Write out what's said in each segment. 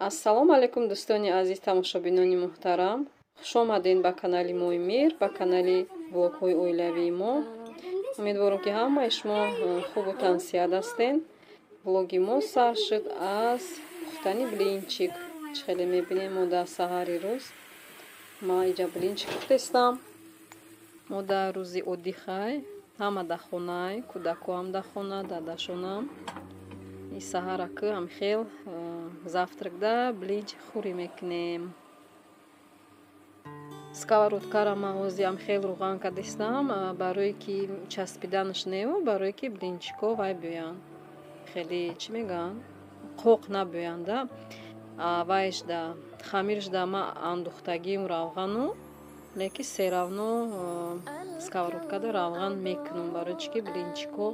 Ассалому алайкум дӯстони азиз, тамошобинони муҳтарам. Хуш омадед ба канали Мои Меҳр, ба канали влогҳои оилавии мо. Умедворам ки ҳамаи шумо хубу тансият ҳастед. Влоги мо сар шуд аз пухтани блинчик. Чӣ хеле мебинем мо дар саҳари рӯз. Ма иҷа блинчик пухтестам. Мо дар рӯзи оддихай, ҳама дар хонай, кӯдакоам дар хона, дадашонам. И саҳараку ҳамхел завтракда блинчик хӯрӣ мекунем. Сковородкара ман ҳозир ҳамхел рӯған кардистам, барое ки часпиданаш нео, барое ки блинчико вай биёянд. Хеле чӣ мегӯянд? Қоқ набиёянд. Вайш да хамирш да ман андухтагим равғану, леки серавно сковородкада равған мекунам, барое чӣ ки блинчико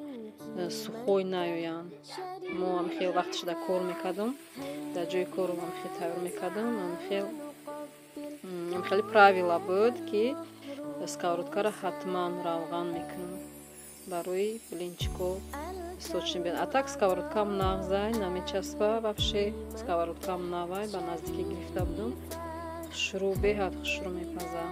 сухой наёянд. Мо ҳамхел вақташ да кор мекардам, дар ҷои корам ҳамхел тайёр мекардам. ҳамхели правила буд ки сковородкара ҳатман равған мекунам, барои блинчико источни биёд. А так сковородкам нағзай намечаспа, вообще сковородкам навай ба наздикӣ гирифта будам. хушрӯ беҳад хушрӯ мепазад.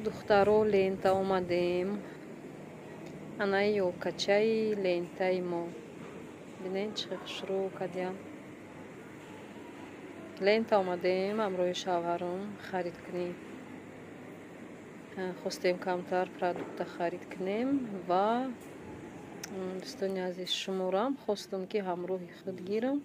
Духтаро лента омадем. Анаи ёлкачаи лентаи мо. Бинед чӣ хушрӯ кардем. Лента омадем ҳамроҳи шавҳарам харид кунем. Хостем камтар продукта харид кунем ва дӯстони азиз шуморам хостам ки ҳамроҳи худ гирам.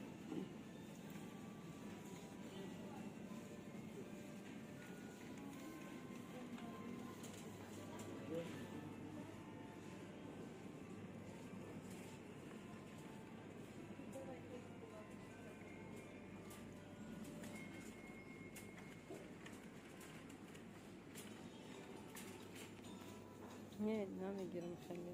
Не, намегирам хеле.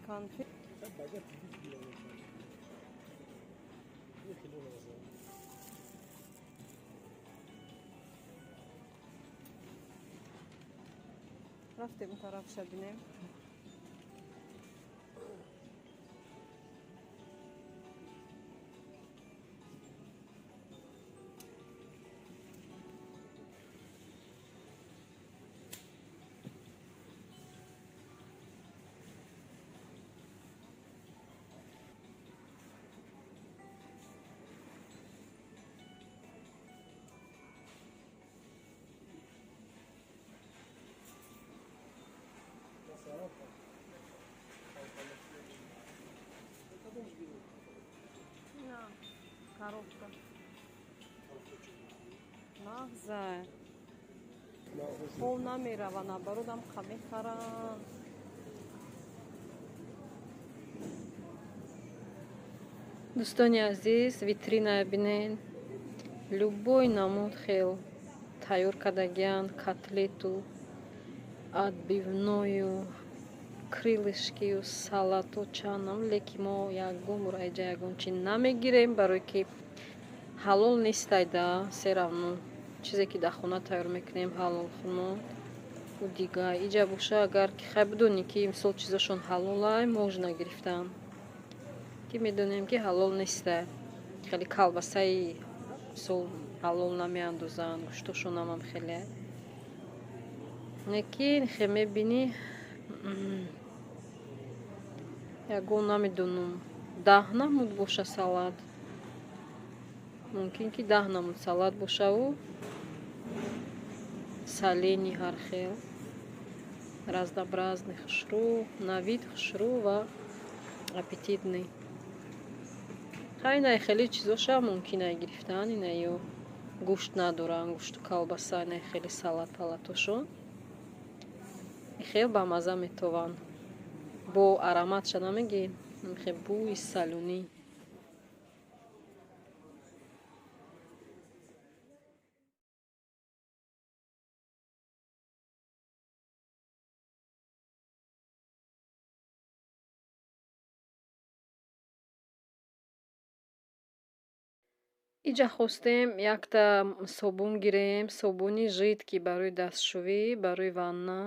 Конфет. Рафтем тараф шабинем. зай. Хоб намеравад, наоборот ҳам мехаранд. дӯстони азиз, витрина бинен. Любой намуд хел тайёр кардагиянд. Котлету, отбивною, крылышкию, салату чанам. Леки мо ягон бор айҷа ягон чи намегирем, барое ки ҳалол нестайда. Се равно чизе ки дар хона тайёр мекунем ҳалол хурмо. У дигар иҷа боша, агар ки хай бидонӣ ки мисол чизошон ҳалолай, можна гирифтан. Ки медонем ки ҳалол нестай. Хеле колбасаи мисол ҳалол намеандозанд, гӯштошонам ҳам хеле. Лекин хе мебинӣ ягон намедонам 10 намуд боша салат. Мумкин ки 10 намуд салат бошаву салени ҳар хел, разнообразный хушрӯ, на вид хушрӯ ва аппетитный. Хай инай хеле чизоша мумкинай гирифтан, инай ё гӯшт надоранд, гӯшту колбаса, инай хеле салат палатошон хел бамаза метованд. Бо ароматша намегин, хе бӯи салунӣ. иҷа хостем якта собун гирем, собуни жидкӣ барои дастшӯӣ, барои ванна.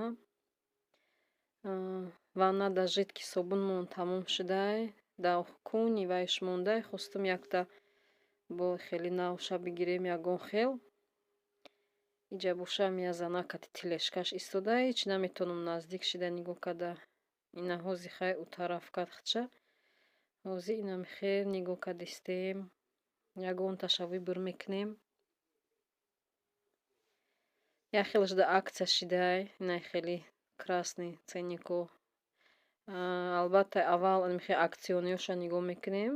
Ванна дар жидки собунмон тамом шудай, дар кӯни вайш мондай, хостум якта бо хели навша бигирем ягон хел. иҷа боша ами аз анакати телешкаш истода, ҳеҷ наметонам наздик шида нигоҳ карда. Ина ҳози хай ӯ тараф кардхча. ҳози инам хел нигоҳ кардистем. Ягон таша выбор мекунем. Як хелашда акция шидай, инай хели красный ценнико. Албатта аввал хе аксиониёша нигоҳ мекунем.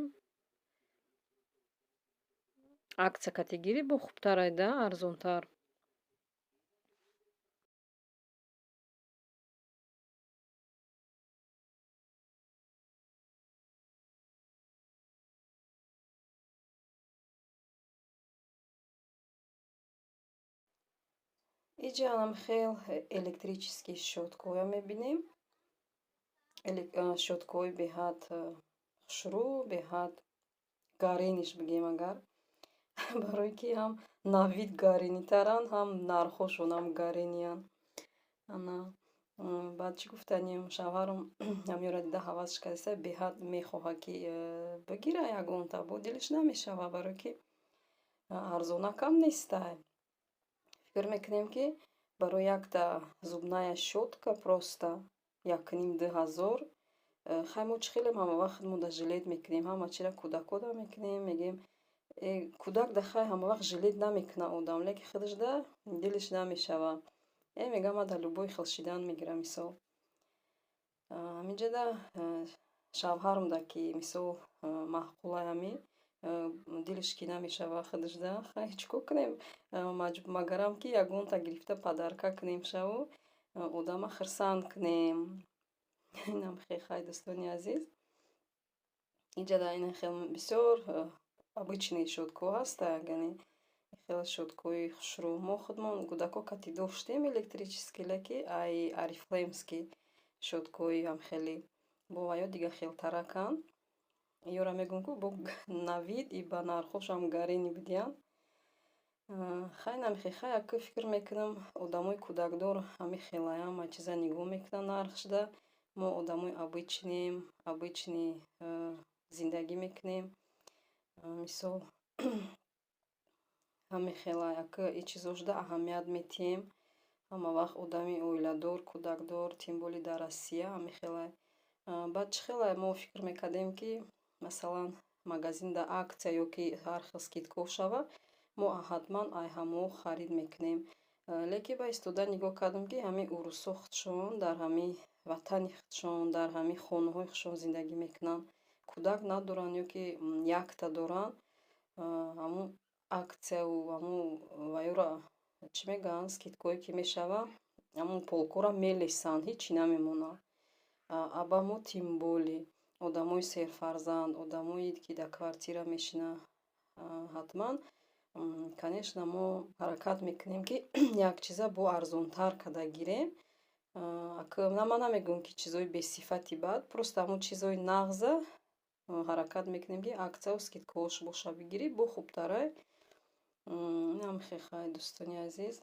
Акция категирӣ бо хубтар айда, арзонтар. иҷа ҳам хел электрический щёткоя мебинем. Щёткои беҳад хушрӯ, беҳад гарениш бигем агар. Барое ки ҳам навид гаренитаранд, ҳам нархошон ҳам гарениянд. Ана баъд чӣ гуфтанем, шавҳарам ҳамёра дида ҳавасш кардиста, беҳад мехоҳад ки бигира ягонта, бо дилиш намешавад, барое ки арзонакам нестай. фикр мекунем ки барои якта зубная щётка просто 1,5-2 хай мо чӣ хелем ҳама вақт мо да жилет мекунем, ҳама чира кӯдакода мекунем, мегем кӯдак да хай ҳама вақт жилет намекуна одам, леки худаш да дилиш намешавад. Мегам ман да любой хел шидан мегирам мисол. Ҳаминҷода шавҳарам да ки мисол маъқулай ами дилиш ки намешавад худаш да, хай чикор кунем, магарам ки ягонта гирифта падарка кунем шаву одама хурсанд кунем. Инам хай дӯстони азиз. Иҷа да ина хел бисёр обычный щётко ҳаста, яъне хел щёткои хушрӯ. Мо худмон кӯдако кати доштем электрический, леки ай орифлеймский щёткои ҳам хели бо ва ё дига хелтараканд. Ёра мегӯям ки бо навид и ба нархошам гарени будиянд. Хай намехе хай яко фикр мекунам одамои кӯдакдор ҳами хелая ҳама чиза нигоҳ мекунанд нархшда. Мо одамои обычнем, обычный зиндагӣ мекунем. Мисол ҳами хела яко и чизошда аҳамият метиҳем. Ҳама вақт одами оиладор, кӯдакдор, тем более дар Россия ҳами хелай. Баъд чӣ хелай мо фикр мекардем ки масалан магазинда акция ё ки ҳар хел скидка шава, мо ҳатман ай ҳамо харид мекунем. Леки ба истода нигоҳ кардам ки ҳами урусо худшон дар ҳами ватани худшон, дар ҳами хонаҳои худшон зиндагӣ мекунанд. Кӯдак надоранд ё ки якта доранд. Ҳамун аксияу аму ваюра чӣ мегӯянд скидкое ки мешава амун полкора мелесанд ҳичи намемонад. аба мо тимболи одамои серфарзанд одамое ки дар квартира мешинанд ҳатман конечно мо ҳаракат мекунем ки як чиза бо арзонтар када гирем. ман намегӯям ки чизои бесифати бад просто амун чизои нағза ҳаракат мекунем ки аксияу скидкаҳош боша бигирӣ бо хубтарай. инам хеле дӯстони азиз.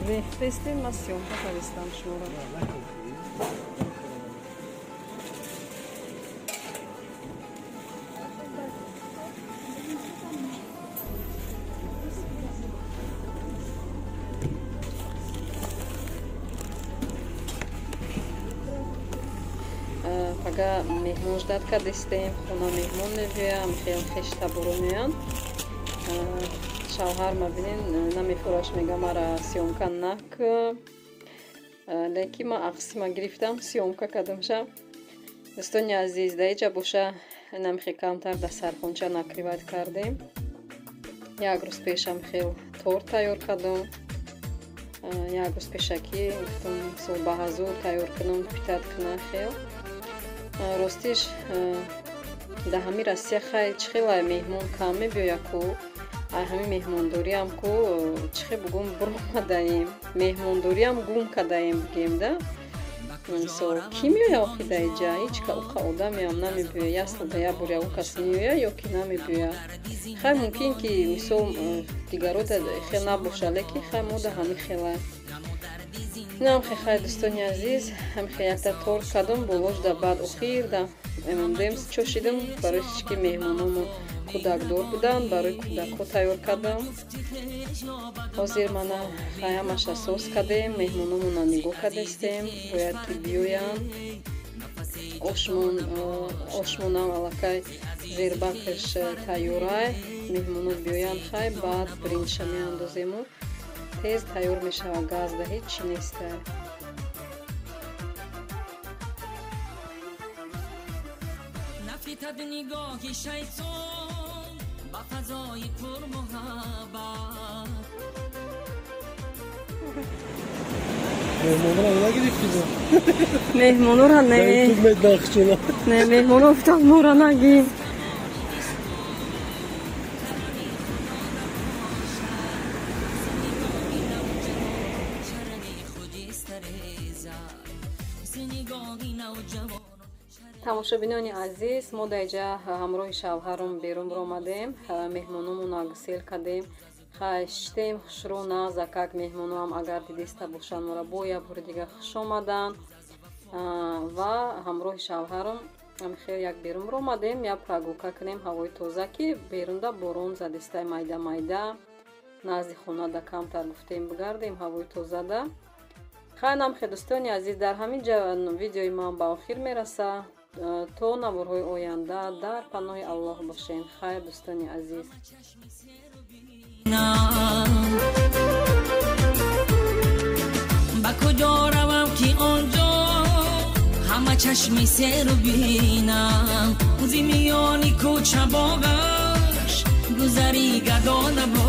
Бефрестем, ман сёмка фаристам шуморо. Ага меҳмон ждат кардистем, хона меҳмон мебиям, хел хешта буромеянд. шавҳар мабинен намефураш мега мара сёмка накун, лекин ман ақсима гирифтам сёмка кардамша. дӯстони азиз, дар иҷа боша намихе камтар дар сархонча накривайт кардем. як рӯз пешам хел торт тайёр кардам. як рӯз пешаки гуфтам солбаҳазур тайёр кунам питат куна хел. ростиш дар ҳамин Россия хай чӣ хела меҳмон кам мебиёяд ку ҳамин меҳмондориам ку чӣ хел бугум буромадаем меҳмондориам гум кадаем бигем да. ки меоя охи дар иҷа ҳеҷ уқа одамеам намебиёя як сол дар як бор ягон кас меоя ё ки намебиёя. хай мумкин ки мисол дигаро хел набоша лекин хай мо да ҳамин хела. инам хелай дӯстони азиз, ҳамин хел якта торт кардам болош да баъд охир да эмондем чошидам барои ки меҳмономо кӯдакдор буданд, барои кӯдакҳо тайёр кардам. ҳозир мана ҳамаша сос кардем, меҳмономона нигоҳ кардастем, бояд ки биёянд. ошмонам аллакай зербакаш тайёрай, меҳмоно биёянд хай баъд бринча меандозему тез тайёр мешавад газда ҳечи нестай. نفتد نگاه شیطان با فضای پر محبت مهمونان اونا گرفتیم مهمونو را نه نه مهمونو افتاد ما را نگیم. тамошобинони азиз, мо дар иҷа ҳамроҳи шавҳарам берун омадем, меҳмономонро гусел кардем, хаштем хушрӯ нағза как меҳмоноам агар дидиста бошанд мора бо як бори дигар хуш омаданд ва ҳамроҳи шавҳарам хел як берун омадем, як прогулка кунем ҳавои тоза ки берунда борон задистай майда майда назди хонада камтар гуфтем бигардем ҳавои тозада. хайнам хе дӯстони азиз, дар ҳамин ҷа видеои ман ба охир мерасад. то наворҳои оянда дар паноҳи аллоҳ бошем. хайр дӯстони азиз. با کجا روم که آنجا همه چشم سر بینم زی میانی کوچه باغش گذری گدا نبا